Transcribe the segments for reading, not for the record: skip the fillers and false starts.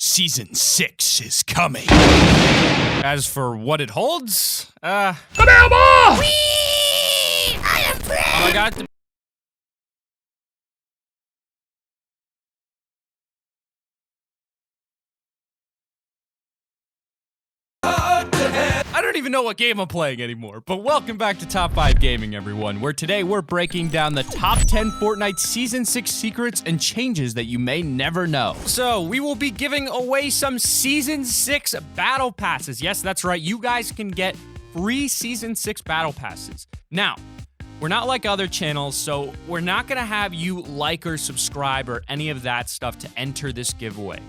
Season 6 is coming. As for what it holds, I am free! oh my god. I don't even know what game I'm playing anymore, but welcome back to Top 5 Gaming, everyone, where today we're breaking down the top 10 Fortnite Season 6 secrets and changes that you may never know. So, we will be giving away some Season 6 Battle Passes. Yes, that's right, you guys can get free Season 6 Battle Passes. Now, we're not like other channels, so we're not gonna have you like or subscribe or any of that stuff to enter this giveaway.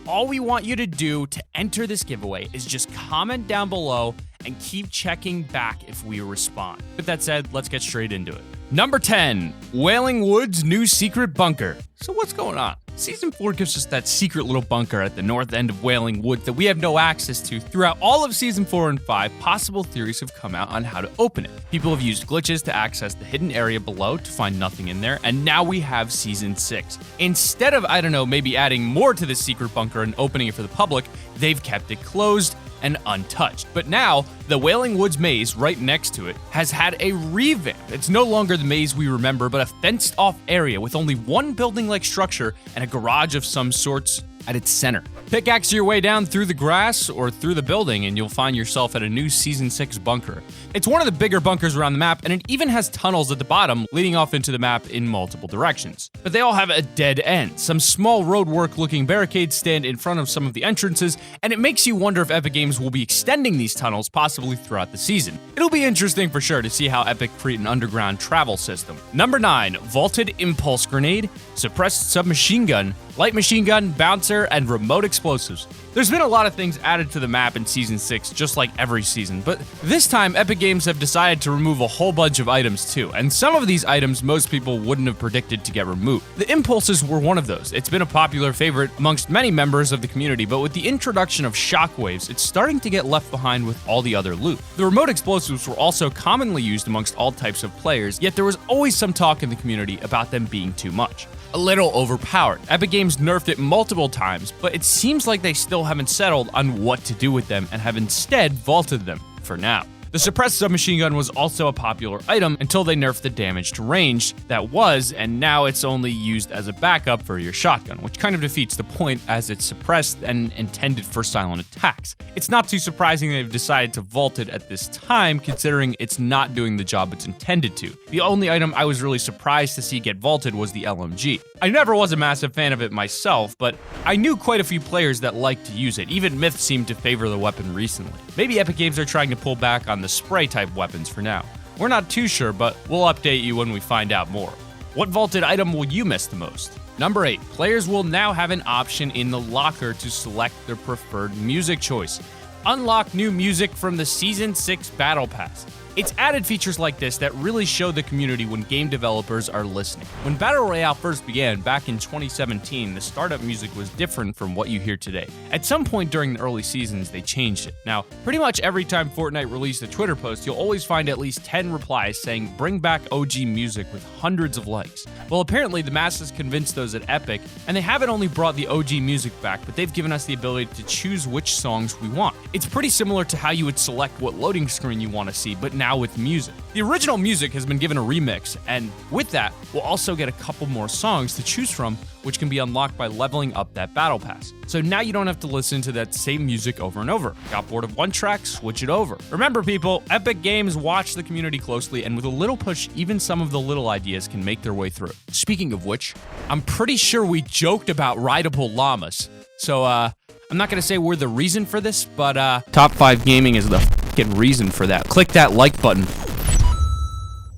All we want you to do to enter this giveaway is just comment down below and keep checking back if we respond. With that said, let's get straight into it. Number 10, Wailing Woods' new secret bunker. So what's going on? Season 4 gives us that secret little bunker at the north end of Wailing Woods that we have no access to. Throughout all of Season 4 and 5, possible theories have come out on how to open it. People have used glitches to access the hidden area below to find nothing in there, and now we have Season 6. Instead of, I don't know, maybe adding more to the secret bunker and opening it for the public, they've kept it closed and untouched. But now, the Wailing Woods maze right next to it has had a revamp. It's no longer the maze we remember, but a fenced-off area with only one building-like structure and a garage of some sorts at its center. Pickaxe your way down through the grass or through the building and you'll find yourself at a new Season 6 bunker. It's one of the bigger bunkers around the map, and it even has tunnels at the bottom leading off into the map in multiple directions. But they all have a dead end. Some small roadwork looking barricades stand in front of some of the entrances, and it makes you wonder if Epic Games will be extending these tunnels possibly throughout the season. It'll be interesting for sure to see how Epic create an underground travel system. Number 9, Vaulted Impulse Grenade, Suppressed Submachine Gun, Light Machine Gun, Bouncer, and Remote Explosives. There's been a lot of things added to the map in Season 6, just like every season, but this time Epic Games have decided to remove a whole bunch of items too, and some of these items most people wouldn't have predicted to get removed. The Impulses were one of those. It's been a popular favorite amongst many members of the community, but with the introduction of Shockwaves, it's starting to get left behind with all the other loot. The Remote Explosives were also commonly used amongst all types of players, yet there was always some talk in the community about them being too much. A little overpowered. Epic Games nerfed it multiple times, but it seems like they still haven't settled on what to do with them and have instead vaulted them for now. The Suppressed Submachine Gun was also a popular item until they nerfed the damage to range that was, and now it's only used as a backup for your shotgun, which kind of defeats the point as it's suppressed and intended for silent attacks. It's not too surprising they've decided to vault it at this time, considering it's not doing the job it's intended to. The only item I was really surprised to see get vaulted was the LMG. I never was a massive fan of it myself, but I knew quite a few players that liked to use it. Even Myth seemed to favor the weapon recently. Maybe Epic Games are trying to pull back on the spray-type weapons for now. We're not too sure, but we'll update you when we find out more. What vaulted item will you miss the most? Number 8, players will now have an option in the locker to select their preferred music choice. Unlock new music from the Season 6 Battle Pass. It's added features like this that really show the community when game developers are listening. When Battle Royale first began back in 2017, the startup music was different from what you hear today. At some point during the early seasons, they changed it. Now, pretty much every time Fortnite released a Twitter post, you'll always find at least 10 replies saying, "Bring back OG music," with hundreds of likes. Well, apparently the masses convinced those at Epic, and they haven't only brought the OG music back, but they've given us the ability to choose which songs we want. It's pretty similar to how you would select what loading screen you want to see, but now with music. The original music has been given a remix, and with that, we'll also get a couple more songs to choose from, which can be unlocked by leveling up that battle pass. So now you don't have to listen to that same music over and over. Got bored of one track? Switch it over. Remember people, Epic Games watch the community closely, and with a little push, even some of the little ideas can make their way through. Speaking of which, I'm pretty sure we joked about rideable llamas. So, I'm not gonna say we're the reason for this, but Top 5 Gaming is the fucking reason for that. Click that like button.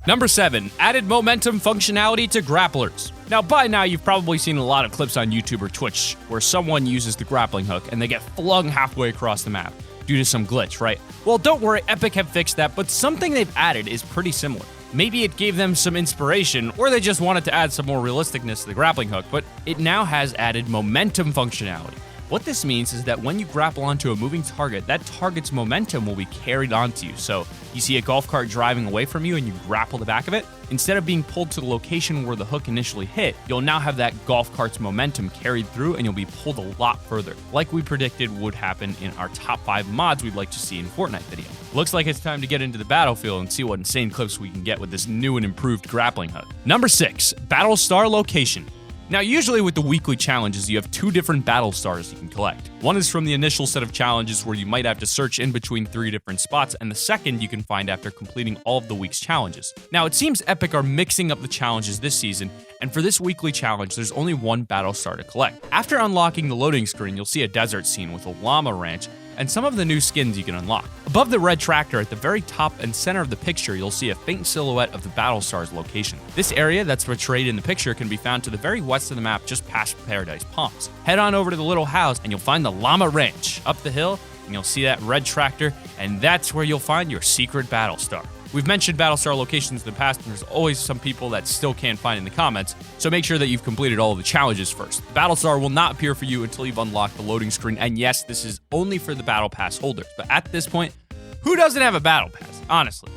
Number 7, added momentum functionality to grapplers. Now, by now, you've probably seen a lot of clips on YouTube or Twitch where someone uses the grappling hook and they get flung halfway across the map due to some glitch, right? Well, don't worry, Epic have fixed that, but something they've added is pretty similar. Maybe it gave them some inspiration, or they just wanted to add some more realisticness to the grappling hook, but it now has added momentum functionality. What this means is that when you grapple onto a moving target, that target's momentum will be carried onto you. So you see a golf cart driving away from you and you grapple the back of it. Instead of being pulled to the location where the hook initially hit, you'll now have that golf cart's momentum carried through and you'll be pulled a lot further, like we predicted would happen in our top 5 mods we'd like to see in Fortnite video. Looks like it's time to get into the battlefield and see what insane clips we can get with this new and improved grappling hook. Number 6, Battle Star Location. Now, usually with the weekly challenges, you have 2 different battle stars you can collect. One is from the initial set of challenges where you might have to search in between 3 different spots, and the second you can find after completing all of the week's challenges. Now, it seems Epic are mixing up the challenges this season, and for this weekly challenge, there's only 1 battle star to collect. After unlocking the loading screen, you'll see a desert scene with a llama ranch, and some of the new skins you can unlock. Above the red tractor at the very top and center of the picture, you'll see a faint silhouette of the battle star's location. This area that's portrayed in the picture can be found to the very west of the map just past Paradise Palms. Head on over to the little house and you'll find the llama ranch. Up the hill and you'll see that red tractor, and that's where you'll find your secret battle star. We've mentioned Battlestar locations in the past, and there's always some people that still can't find in the comments, so make sure that you've completed all of the challenges first. Battlestar will not appear for you until you've unlocked the loading screen, and yes, this is only for the Battle Pass holders, but at this point, who doesn't have a Battle Pass, honestly?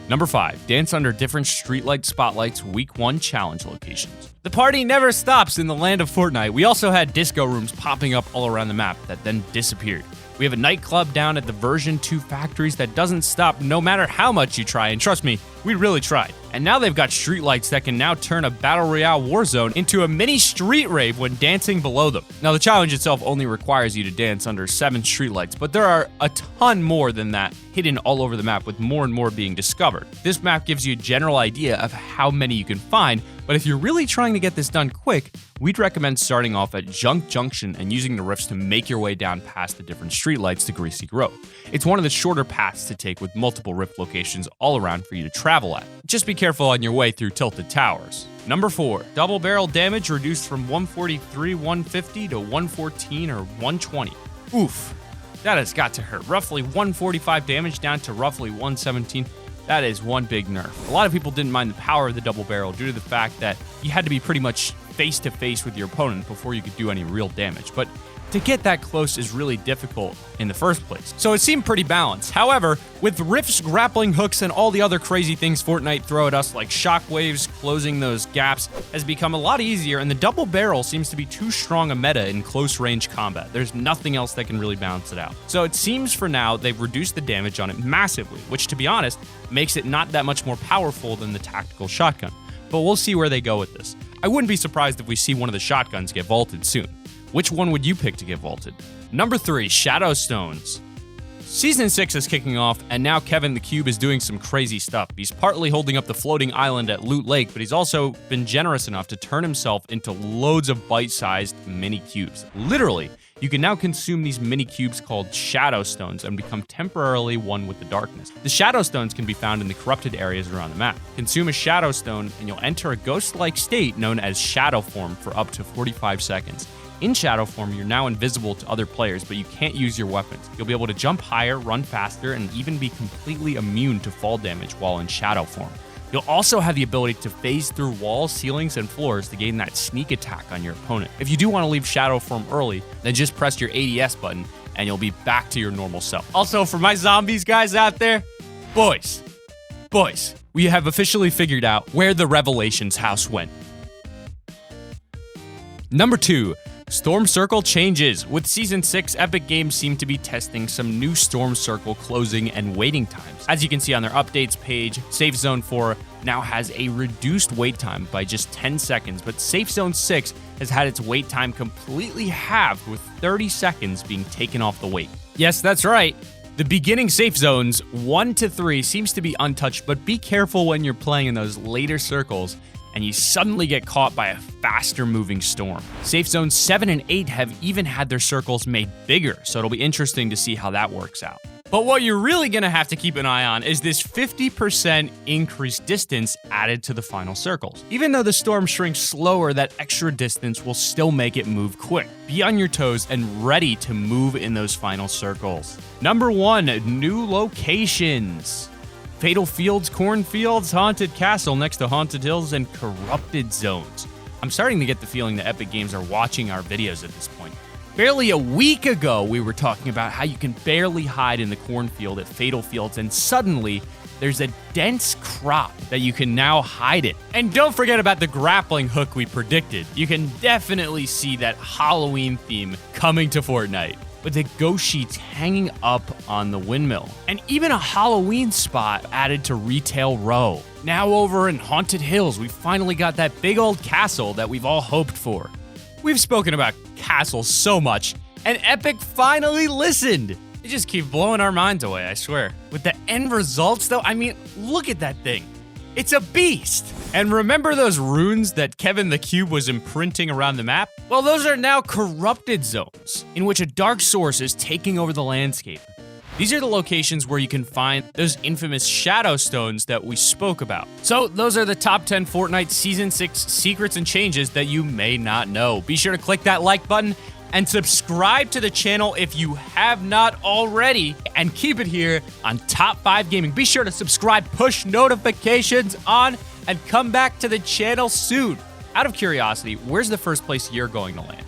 Number 5, dance under different streetlight spotlights week 1 challenge locations. The party never stops in the land of Fortnite. We also had disco rooms popping up all around the map that then disappeared. We have a nightclub down at the version 2 factories that doesn't stop no matter how much you try, and trust me, we really tried. And now they've got streetlights that can now turn a Battle Royale war zone into a mini street rave when dancing below them. Now the challenge itself only requires you to dance under 7 streetlights, but there are a ton more than that hidden all over the map, with more and more being discovered. This map gives you a general idea of how many you can find, but if you're really trying to get this done quick, we'd recommend starting off at Junk Junction and using the rifts to make your way down past the different streetlights to Greasy Grove. It's one of the shorter paths to take with multiple rift locations all around for you to travel at. Just be careful on your way through Tilted Towers. Number 4, double barrel damage reduced from 143/150 to 114 or 120. Oof, that has got to hurt. Roughly 145 damage down to roughly 117. That is one big nerf. A lot of people didn't mind the power of the double barrel due to the fact that you had to be pretty much face to face with your opponent before you could do any real damage. But to get that close is really difficult in the first place. So it seemed pretty balanced. However, with rifts, grappling hooks, and all the other crazy things Fortnite throw at us, like shockwaves, closing those gaps, has become a lot easier, and the double barrel seems to be too strong a meta in close range combat. There's nothing else that can really balance it out. So it seems for now they've reduced the damage on it massively, which to be honest, makes it not that much more powerful than the tactical shotgun. But we'll see where they go with this. I wouldn't be surprised if we see one of the shotguns get vaulted soon. Which one would you pick to get vaulted? Number 3, Shadow Stones. Season 6 is kicking off, and now Kevin the Cube is doing some crazy stuff. He's partly holding up the floating island at Loot Lake, but he's also been generous enough to turn himself into loads of bite-sized mini cubes. Literally, you can now consume these mini cubes called Shadow Stones and become temporarily one with the darkness. The Shadow Stones can be found in the corrupted areas around the map. Consume a Shadow Stone, and you'll enter a ghost-like state known as Shadow Form for up to 45 seconds. In Shadow Form, you're now invisible to other players, but you can't use your weapons. You'll be able to jump higher, run faster, and even be completely immune to fall damage while in Shadow Form. You'll also have the ability to phase through walls, ceilings, and floors to gain that sneak attack on your opponent. If you do want to leave Shadow Form early, then just press your ADS button, and you'll be back to your normal self. Also, for my zombies guys out there, boys, we have officially figured out where the Revelations house went. Number 2, Storm Circle changes. With Season 6, Epic Games seem to be testing some new Storm Circle closing and waiting times. As you can see on their updates page, Safe Zone 4 now has a reduced wait time by just 10 seconds, but Safe Zone 6 has had its wait time completely halved, with 30 seconds being taken off the wait. Yes, that's right. The beginning safe zones 1 to 3 seems to be untouched, but be careful when you're playing in those later circles and you suddenly get caught by a faster moving storm. Safe zones 7 and 8 have even had their circles made bigger, so it'll be interesting to see how that works out. But what you're really gonna have to keep an eye on is this 50% increased distance added to the final circles. Even though the storm shrinks slower, that extra distance will still make it move quick. Be on your toes and ready to move in those final circles. Number 1, new locations. Fatal Fields, Cornfields, Haunted Castle next to Haunted Hills, and Corrupted Zones. I'm starting to get the feeling that Epic Games are watching our videos at this point. Barely a week ago, we were talking about how you can barely hide in the cornfield at Fatal Fields, and suddenly, there's a dense crop that you can now hide in. And don't forget about the grappling hook we predicted. You can definitely see that Halloween theme coming to Fortnite, with the ghost sheets hanging up on the windmill. And even a Halloween spot added to Retail Row. Now over in Haunted Hills, we finally got that big old castle that we've all hoped for. We've spoken about castles so much, and Epic finally listened. They just keep blowing our minds away, I swear. With the end results though, I mean, look at that thing. It's a beast! And remember those runes that Kevin the Cube was imprinting around the map? Well, those are now corrupted zones, in which a dark source is taking over the landscape. These are the locations where you can find those infamous shadow stones that we spoke about. So those are the top 10 Fortnite Season 6 secrets and changes that you may not know. Be sure to click that like button and subscribe to the channel if you have not already, and keep it here on Top 5 Gaming. Be sure to subscribe, push notifications on, and come back to the channel soon. Out of curiosity, where's the first place you're going to land?